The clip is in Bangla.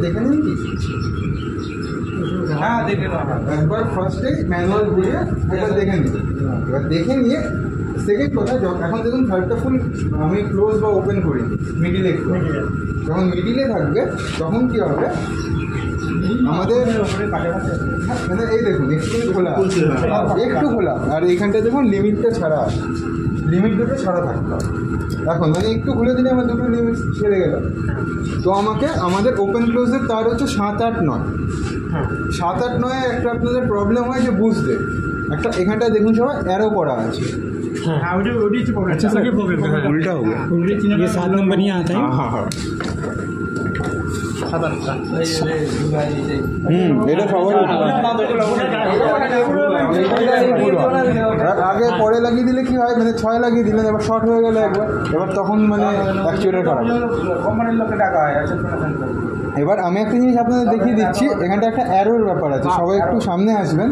দেখে নিন কি? হ্যাঁ দেখে একবার ফার্স্টে ম্যানুয়াল ঘুরে একবার দেখে নিন। এবার দেখে নিয়ে সেকেন্ড কথা, এখন দেখুন থার্ডটা ফুল আমি ক্লোজ বা ওপেন করি মিডিলে, যখন মিডিলে থাকবে তখন কী হবে আমাদের মানে এই দেখুন একটু খোলা, একটু খোলা, আর এইখানটা দেখুন লিমিটটা ছাড়া, লিমিট দুটো ছাড়া থাকতো। এখন মানে একটু খুলে দিলে আমার দুটো লিমিট ছেড়ে গেল। তো আমাদের ওপেন ক্লোজের তার হচ্ছে 7, 8, 9। 7, 8, 9 একটা আপনাদের প্রবলেম হয় যে বুঝতে একটা এখানটা দেখুন সবাই অ্যারো করা আছে। उल्टा हो गया, ये 7 नंबर यहाँ आता है। हाँ এটা সবাই আগে পরে লাগিয়ে দিলে কি হয়, মানে 6 লাগিয়ে দিলেন, এবার শর্ট হয়ে গেল একবার, এবার তখন মানে অ্যাকচুয়ালি খারাপ। এবার আমি একটা জিনিস আপনাদের দেখিয়ে দিচ্ছি, এখানটা একটা অ্যারোর ব্যাপার আছে, সবাই একটু সামনে আসবেন।